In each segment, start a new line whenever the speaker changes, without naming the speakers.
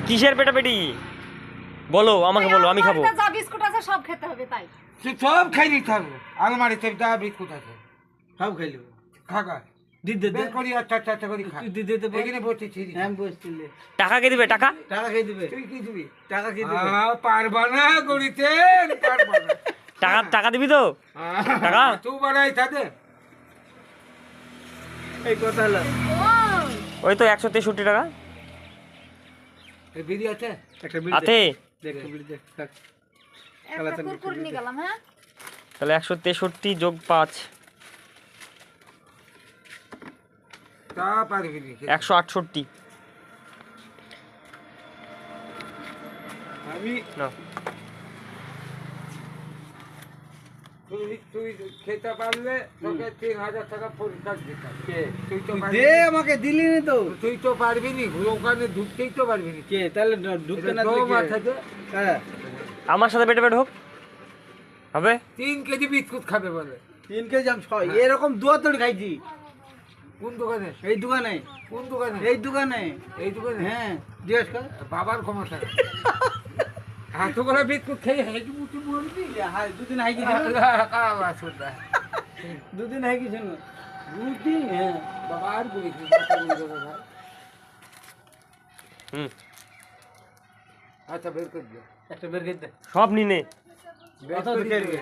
কিসের পেটাপেটি বলো, আমাকে বলো, আমি খাবো।
যা বিস্কুট আছে সব খেতে হবে তাই।
সব খাই নিতে হবে, আলমারিতে যা বিস্কুট আছে
সব খাই নেবো।
খাগা
দিদি
বের করি আচ্ছা আচ্ছা করে খা।
তুই দিতে
এখানে বসেছি
আমি বসছিলে।
টাকা কে দিবে? টাকা
টাকা খেয়ে দিবে,
তুই কি দিবি?
টাকা খেয়ে দিবে।
পারবা না গড়িতে, পারবা না।
টাকা টাকা দিবি তো? টাকা?
তুই বাড়াই থাকে
এই কথা হলো।
ওই তো 163 টাকা
এই বিড়ি আছে
একটা বিড়ি
হাতে।
দেখ, একটা বিড়ি দেখ, থাক।
একটা কুরকুরি নিয়ে গেলাম। হ্যাঁ
তাহলে 163 যোগ 5
তা পারবি নি।
168।
আমি
না
তুই খেতে পারলে তোকে 3000 টাকা পুরস্কার দিতাম। তুই তো পারবি
দে,
নি।
আমাকে দিলি না তো।
তুই তো পারবি নি, ওখানে ঢুকতেই তো পারবি নি।
কে তাহলে ঢুকতে না দিলে
দম
কে?
আছে যে,
হ্যাঁ,
আমার সাথে পেটে পেট হোক হবে।
3 কেজি বিস্কুট খাবে বলে।
3 কেজি আমি এরকম দুয়া তড়ি খাইছি।
কোন দোকানে?
এই দোকানে,
কোন দোকানে?
এই দোকানে।
এই দোকানে?
হ্যাঁ, জিজ্ঞেস কর।
বাবার ক্ষমতা। হাত করে বিস্কুট খেয়ে হেঁটে মুটি মরবি।
হ্যাঁ, দুদিন হাই কিছু
কালা সুন্দর।
দুদিন হাই কিছু না। দুদিন, হ্যাঁ।
বাবার গুলি
হুম,
আচ্ছা বের করে দিও।
একটা বের করে দে।
সব নিনে।
বের
কত
করে
খেয়ে
দিও।
দিবে?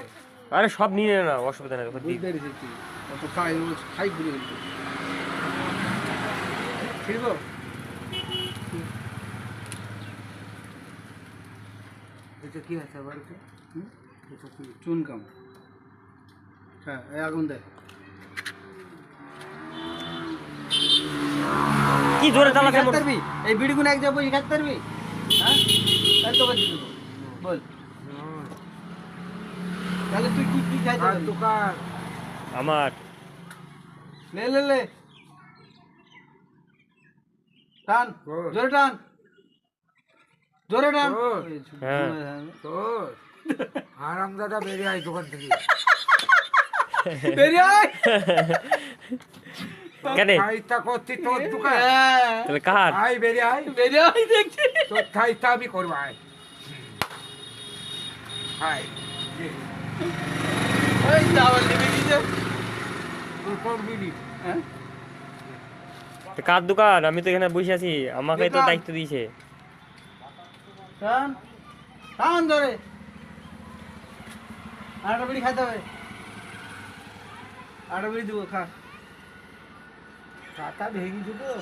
আরে সব নিয়ে না, অসুবিধা নেই।
বুঝতে পেরেছি তুই। অত খাই ঘুরে গেলি। ঠিক আছে?
এটা কি আছে বাড়িতে? এটা কি?
চুন কাম। হ্যাঁ, এই আগুন দে।
কি জোরে চালাচ্ছে
খাইতে পারবি? এই বিড়িগুলো এক জায়গায় বসে খাইতে পারবি? হ্যাঁ? তাহলে তোকে দিয়ে দেবো। বল। তাহলে তুই কি খাইতে
আর
পারবি?
দোকান
আমার।
লে। টান,
বল।
জোরে টান। জোরে টান।
বল।
হ্যাঁ।
তোর আরামদাদা বেরিয়ে আয় দোকান থেকে।
বেরিয়ে আয়।
কেন?
খাইতা করছি তোর দোকান।
হ্যাঁ।
তাহলে কার?
আয় বেরিয়ে আয়।
বেরিয়ে আয় দেখছি।
তোর খাইতা আমি করবো আয়। আয়।
ওই চাওয়াল নিবি কি যে?
তুই করবি নি।
হ্যাঁ?
তো কার দোকান? আমি তো এখানে বসে আছি, আমাকে তো
দোকান।
দায়িত্ব দিয়েছে।
টান। টান ধরে। আরেকটা বিড়ি খাইতে হবে। আরেকটা বিড়ি দেবো, খা।
খাতা ভেঙে দেবো।